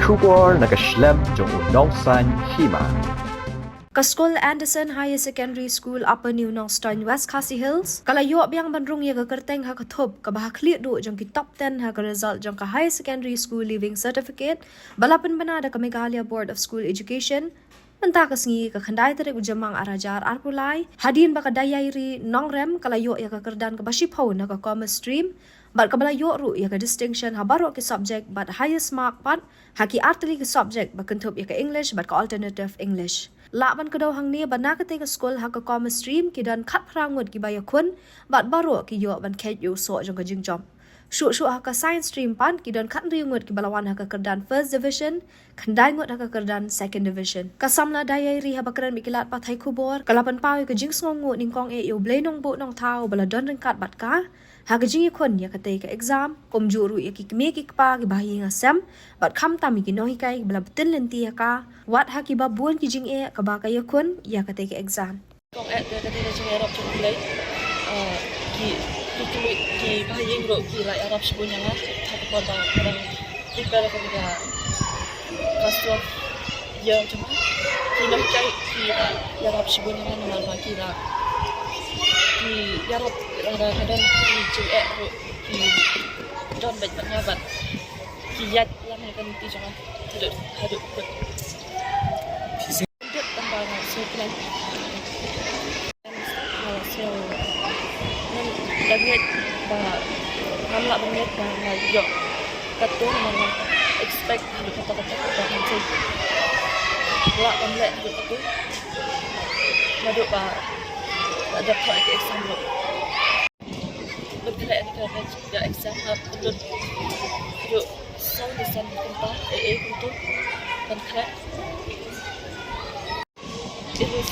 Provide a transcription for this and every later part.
Kubor nakaslem jong unong san Hima. School Anderson Higher Secondary School Upper New Northstone West Hsslc kalayo Biang Bandrung ya Kyrteng ha kathob ka bah clear do jong ki top 10 ha ka result jong ka Higher Secondary School Living Certificate balapan banada ka Meghalaya Board of School Education mentakas ngi ka khandai tere ujamang arajar arpulai hadin baka dayairi nongrem kalayo ya ka kerdan ka bashipau na ka commerce stream bat kabalayo ru ya ka distinction ha baro ki subject bat highest mark pat haki artli ki subject ba kentup ya ka English bat ka alternative English laban kadaw hang ni ban nakate ka school ha ka commerce stream ki dan khat prangut ki baya kun bat baro ki yo ban khet yo so jong ka jingjom shu ha ka science stream pan ki dan khat riungut ki balawan ha ka kerdan first division khandai ngut ha ka kerdan second division ka samla dayai ri ha bakran mikilat pathai kubor kalapan pawi ka jing sngongu ning kong e yo blenong bo nong thau bala don ring kat bat ka ha ka jing khon ya ka te ka exam kom juru ya ki me ki pa ki bahi nga sem bat kham tam ki no hi kai bala tin len ti ka wat ha ki ba buon ki jing e ka ba ka ya khon ya ka te ka exam kong at ka te jing erop chung play ki bahi ro ki rai arab sebunya nga ha ka ba kadang ki bela ka ga kasto ya cuma ki no kai ki arab sebunya nga na ma ki ra ki yarop ada kadang ki jing e ro ki don bet nya bat ki yat lam kan ti cuma hadut tambah so plan so banyak ngamla banyak yo katu mana expect hidup kata-kata nanti pula pemlek hidup aku madu ba ada tak exam lo lebih lek ada exam belum hidup so desan kita untuk dan kret it was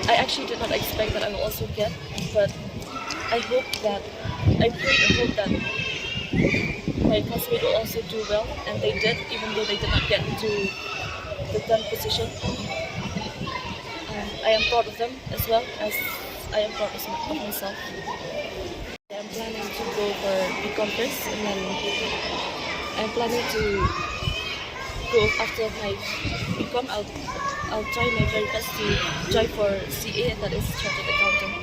I actually did not expect that I will also get, but I pray and hope that my classmates will also do well, and they did, even though they did not get into the 10th position. I am proud of them as well as I am proud of myself. I am planning to go for BCom first, and then I am planning to go after my BCom. I'll try my very best to try for CA, and that is Chartered Accountant.